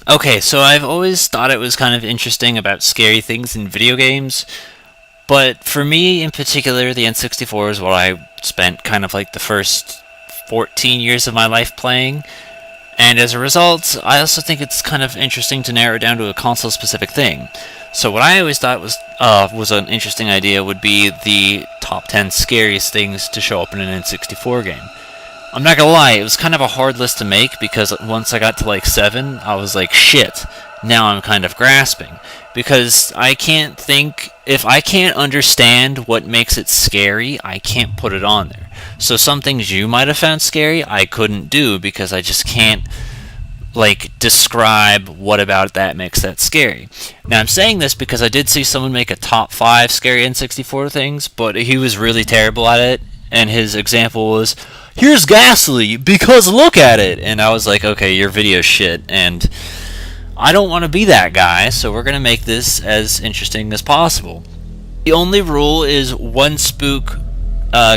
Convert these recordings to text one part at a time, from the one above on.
Okay, so I've always thought it was kind of interesting about scary things in video games, but for me in particular, the N64 is what I spent kind of like the first 14 years of my life playing, and as a result, I also think it's kind of interesting to narrow it down to a console specific thing. So what I always thought was an interesting idea would be the top 10 scariest things to show up in an N64 game. I'm not gonna lie, it was kind of a hard list to make because once I got to like 7, I was like, shit, now I'm kind of grasping. Because I can't think, if I can't understand what makes it scary, I can't put it on there. So some things you might have found scary, I couldn't do because I just can't like describe what about that makes that scary. Now I'm saying this because I did see someone make a top 5 scary N64 things, but he was really terrible at it, and his example was, here's Ghastly because look at it, and I was like, okay, your video shit, and I don't want to be that guy, so we're gonna make this as interesting as possible. The only rule is one spook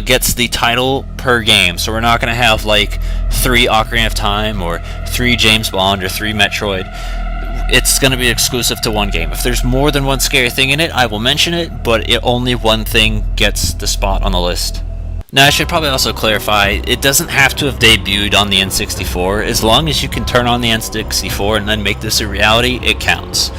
gets the title per game. So we're not going to have like 3 Ocarina of Time or 3 James Bond or 3 Metroid. It's going to be exclusive to one game. If there's more than one scary thing in it, I will mention it, but only one thing gets the spot on the list. Now, I should probably also clarify, it doesn't have to have debuted on the N64. As long as you can turn on the N64 and then make this a reality, it counts.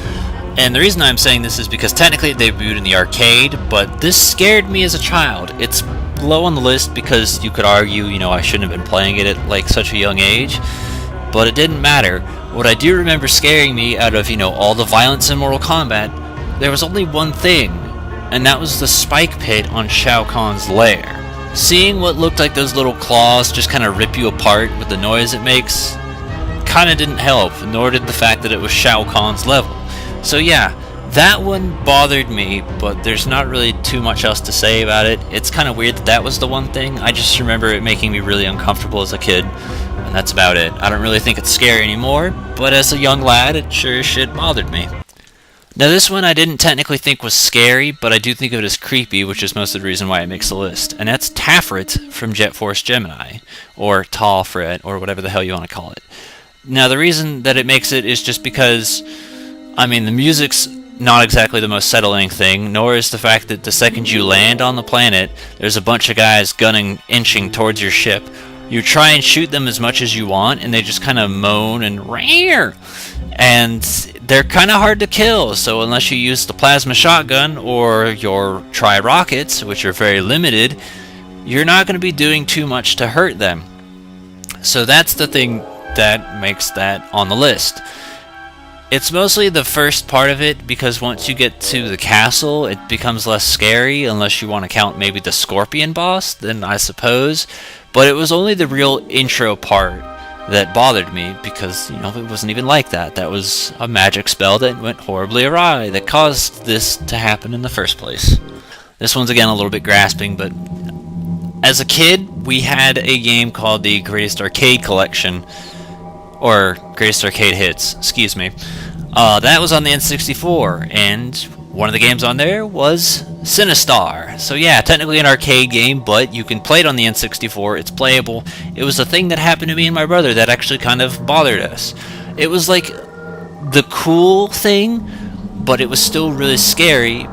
And the reason I'm saying this is because technically it debuted in the arcade, but this scared me as a child. It's low on the list because you could argue, I shouldn't have been playing it at like such a young age, but it didn't matter. What I do remember scaring me out of, all the violence in Mortal Kombat, there was only one thing, and that was the spike pit on Shao Kahn's lair. Seeing what looked like those little claws just kind of rip you apart with the noise it makes kind of didn't help, nor did the fact that it was Shao Kahn's level. So yeah, that one bothered me, but there's not really too much else to say about it. It's kind of weird that that was the one thing. I just remember it making me really uncomfortable as a kid, and that's about it. I don't really think it's scary anymore, but as a young lad, it sure as shit bothered me. Now this one I didn't technically think was scary, but I do think of it as creepy, which is most of the reason why it makes the list, and that's Tafret from Jet Force Gemini, or Talfret, or whatever the hell you want to call it. Now the reason that it makes it is just because the music's not exactly the most settling thing, nor is the fact that the second you land on the planet, there's a bunch of guys gunning, inching towards your ship. You try and shoot them as much as you want, and they just kind of moan and rare. And they're kind of hard to kill, so unless you use the plasma shotgun or your tri-rockets, which are very limited, you're not going to be doing too much to hurt them. So that's the thing that makes that on the list. It's mostly the first part of it, because once you get to the castle, it becomes less scary, unless you want to count maybe the Scorpion boss, then I suppose. But it was only the real intro part that bothered me, because, it wasn't even like that. That was a magic spell that went horribly awry, that caused this to happen in the first place. This one's again a little bit grasping, but as a kid, we had a game called the Greatest Arcade Collection, or Greatest Arcade Hits, excuse me. That was on the N64, and one of the games on there was Sinistar. So yeah, technically an arcade game, but you can play it on the N64, it's playable. It was a thing that happened to me and my brother that actually kind of bothered us. It was like the cool thing, but it was still really scary,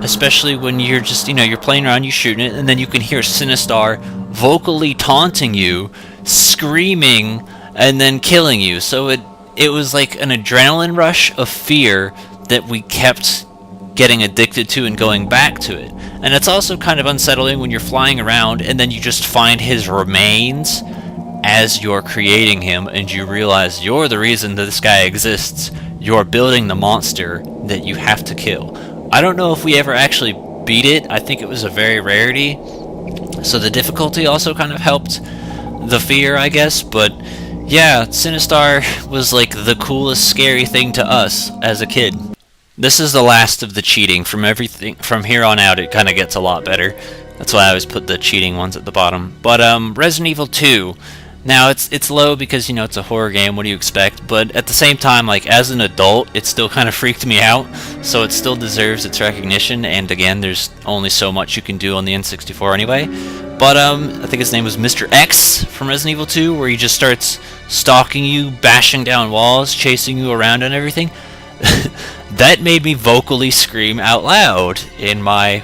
especially when you're just, you're playing around, you're shooting it, and then you can hear Sinistar vocally taunting you, screaming, and then killing you. So it was like an adrenaline rush of fear that we kept getting addicted to and going back to it. And it's also kind of unsettling when you're flying around and then you just find his remains as you're creating him, and you realize you're the reason that this guy exists. You're building the monster that you have to kill. I don't know if we ever actually beat it. I think it was a very rarity, so the difficulty also kind of helped the fear, I guess. But yeah, Sinistar was like the coolest scary thing to us as a kid. This is the last of the cheating. From here on out, it kind of gets a lot better. That's why I always put the cheating ones at the bottom. But Resident Evil 2. Now it's low because it's a horror game. What do you expect? But at the same time, like as an adult, it still kind of freaked me out. So it still deserves its recognition. And again, there's only so much you can do on the N64 anyway. But I think his name was Mr. X from Resident Evil 2, where he just starts stalking you, bashing down walls, chasing you around and everything. That made me vocally scream out loud in my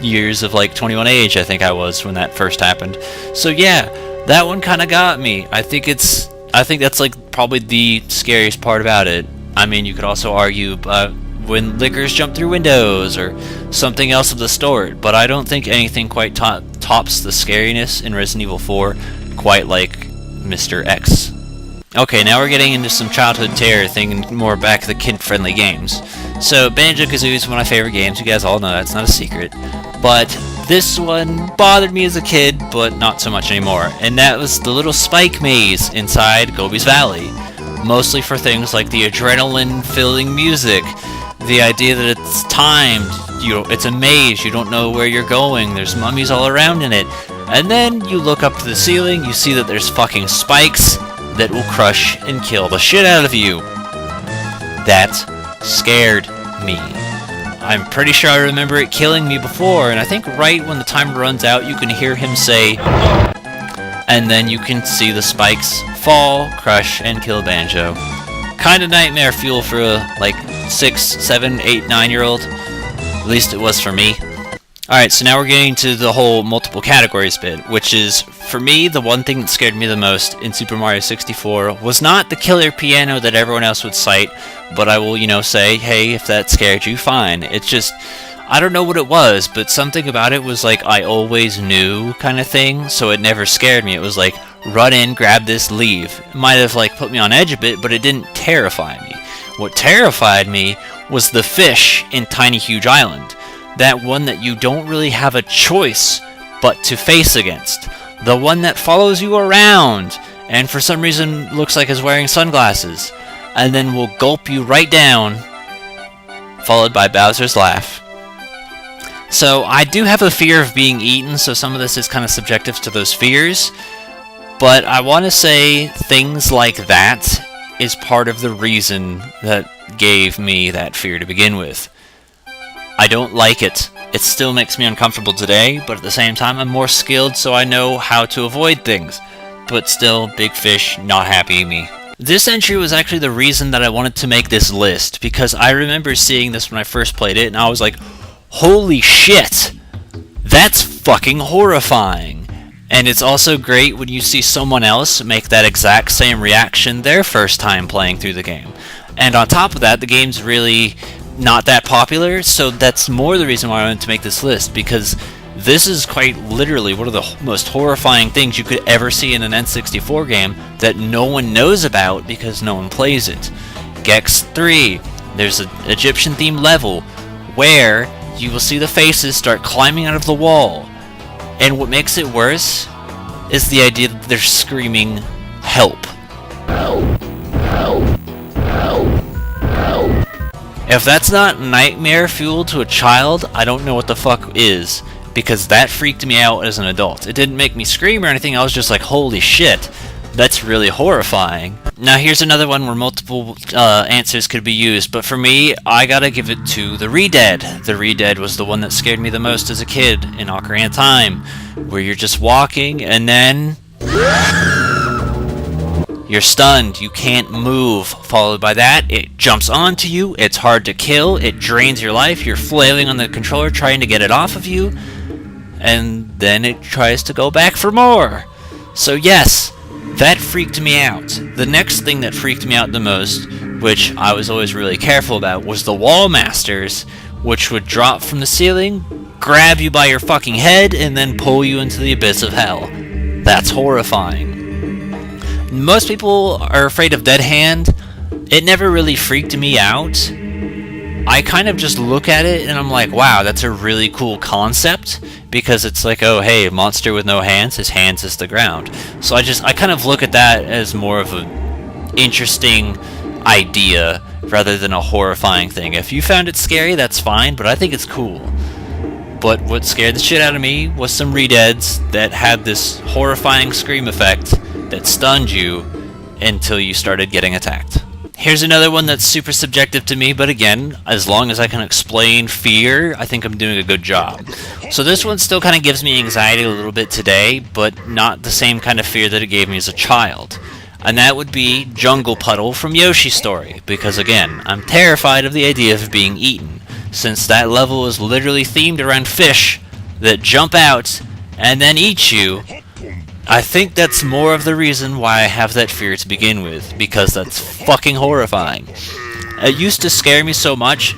years of like 21 age, I think I was when that first happened. So yeah, that one kind of got me. I think that's like probably the scariest part about it. I mean, you could also argue when lickers jump through windows or something else of the sort, but I don't think anything quite tops the scariness in Resident Evil 4 quite like Mr. X. Okay, now we're getting into some childhood terror thing and more back to the kid-friendly games. So, Banjo-Kazooie is one of my favorite games. You guys all know that's not a secret. But this one bothered me as a kid, but not so much anymore. And that was the little spike maze inside Gobi's Valley. Mostly for things like the adrenaline-filling music, the idea that it's timed, it's a maze, you don't know where you're going, there's mummies all around in it. And then you look up to the ceiling, you see that there's fucking spikes that will crush and kill the shit out of you. That scared me. I'm pretty sure I remember it killing me before, and I think right when the timer runs out, you can hear him say, and then you can see the spikes fall, crush, and kill Banjo. Kinda nightmare fuel for a, like, 6, 7, 8, 9-year-old. At least it was for me. Alright, so now we're getting to the whole multiple categories bit, which is, for me, the one thing that scared me the most in Super Mario 64 was not the killer piano that everyone else would cite, but I will, say, hey, if that scared you, fine. It's just, I don't know what it was, but something about it was like I always knew kind of thing, so it never scared me. It was like, run in, grab this, leave. It might have like put me on edge a bit, but it didn't terrify me. What terrified me was the fish in Tiny Huge Island. That one that you don't really have a choice but to face against. The one that follows you around and for some reason looks like is wearing sunglasses and then will gulp you right down, followed by Bowser's laugh. So I do have a fear of being eaten, so some of this is kind of subjective to those fears, but I want to say things like that is part of the reason that gave me that fear to begin with. I don't like it. It still makes me uncomfortable today, but at the same time I'm more skilled so I know how to avoid things. But still, big fish, not happy me. This entry was actually the reason that I wanted to make this list, because I remember seeing this when I first played it, and I was like, holy shit! That's fucking horrifying! And it's also great when you see someone else make that exact same reaction their first time playing through the game. And on top of that, the game's really not that popular, so that's more the reason why I wanted to make this list, because this is quite literally one of the most horrifying things you could ever see in an N64 game that no one knows about because no one plays it. Gex 3, there's an Egyptian themed level where you will see the faces start climbing out of the wall, and what makes it worse is the idea that they're screaming help. If that's not nightmare fuel to a child, I don't know what the fuck is, because that freaked me out as an adult. It didn't make me scream or anything, I was just like, holy shit, that's really horrifying. Now here's another one where multiple answers could be used, but for me, I gotta give it to the Re-Dead. The Re-Dead was the one that scared me the most as a kid in Ocarina of Time, where you're just walking and then you're stunned, you can't move, followed by that, it jumps onto you, it's hard to kill, it drains your life, you're flailing on the controller trying to get it off of you, and then it tries to go back for more. So yes, that freaked me out. The next thing that freaked me out the most, which I was always really careful about, was the Wall Masters, which would drop from the ceiling, grab you by your fucking head, and then pull you into the abyss of hell. That's horrifying. Most people are afraid of Dead Hand. It never really freaked me out. I kind of just look at it and I'm like, wow, that's a really cool concept, because it's like, oh hey, a monster with no hands, his hands is the ground. So I kind of look at that as more of an interesting idea rather than a horrifying thing. If you found it scary, that's fine, but I think it's cool. But what scared the shit out of me was some Re-Deads that had this horrifying scream effect that stunned you until you started getting attacked. Here's another one that's super subjective to me, but again, as long as I can explain fear, I think I'm doing a good job. So this one still kind of gives me anxiety a little bit today, but not the same kind of fear that it gave me as a child. And that would be Jungle Puddle from Yoshi's Story, because again, I'm terrified of the idea of being eaten, since that level is literally themed around fish that jump out and then eat you. I think that's more of the reason why I have that fear to begin with, because that's fucking horrifying. It used to scare me so much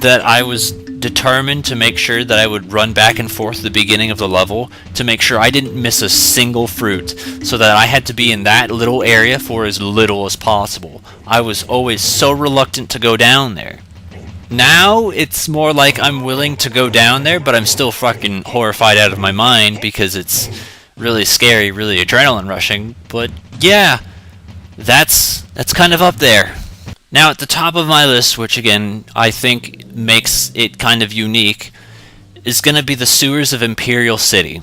that I was determined to make sure that I would run back and forth at the beginning of the level to make sure I didn't miss a single fruit, so that I had to be in that little area for as little as possible. I was always so reluctant to go down there. Now, it's more like I'm willing to go down there, but I'm still fucking horrified out of my mind because it's really scary, really adrenaline rushing. But yeah, that's kind of up there. Now, at the top of my list, which again I think makes it kind of unique, is going to be the sewers of Imperial City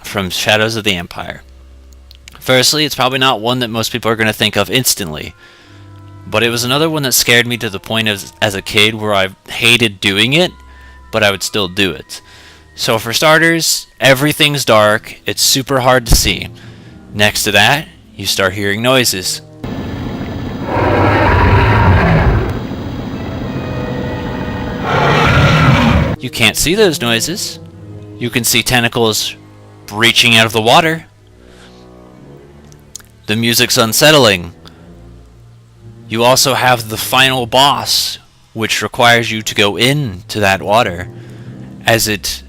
from Shadows of the Empire. Firstly, it's probably not one that most people are going to think of instantly, but it was another one that scared me to the point of, as a kid, where I hated doing it, but I would still do it. So for starters, everything's dark, it's super hard to see. Next to that, you start hearing noises. You can't see those noises. You can see tentacles breaching out of the water. The music's unsettling. You also have the final boss, which requires you to go into that water as it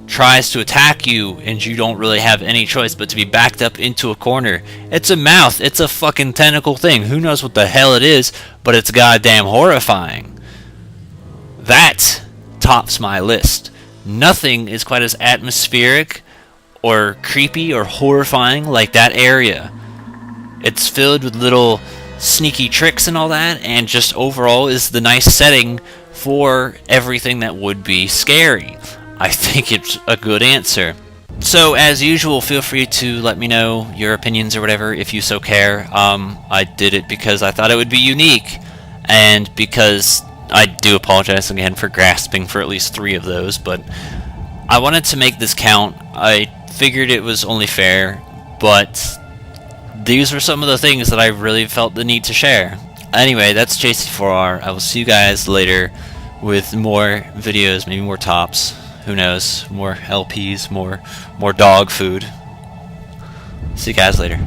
tries to attack you, and you don't really have any choice but to be backed up into a corner. It's a mouth. It's a fucking tentacle thing. Who knows what the hell it is, but it's goddamn horrifying. That tops my list. Nothing is quite as atmospheric or creepy or horrifying like that area. It's filled with little sneaky tricks and all that, and just overall is the nice setting for everything that would be scary. I think it's a good answer. So, as usual, feel free to let me know your opinions or whatever if you so care. I did it because I thought it would be unique, and because I do apologize again for grasping for at least 3 of those, but I wanted to make this count. I figured it was only fair, but these were some of the things that I really felt the need to share. Anyway, that's JC4R. I will see you guys later with more videos, maybe more tops. Who knows? More LPs, more dog food. See you guys later.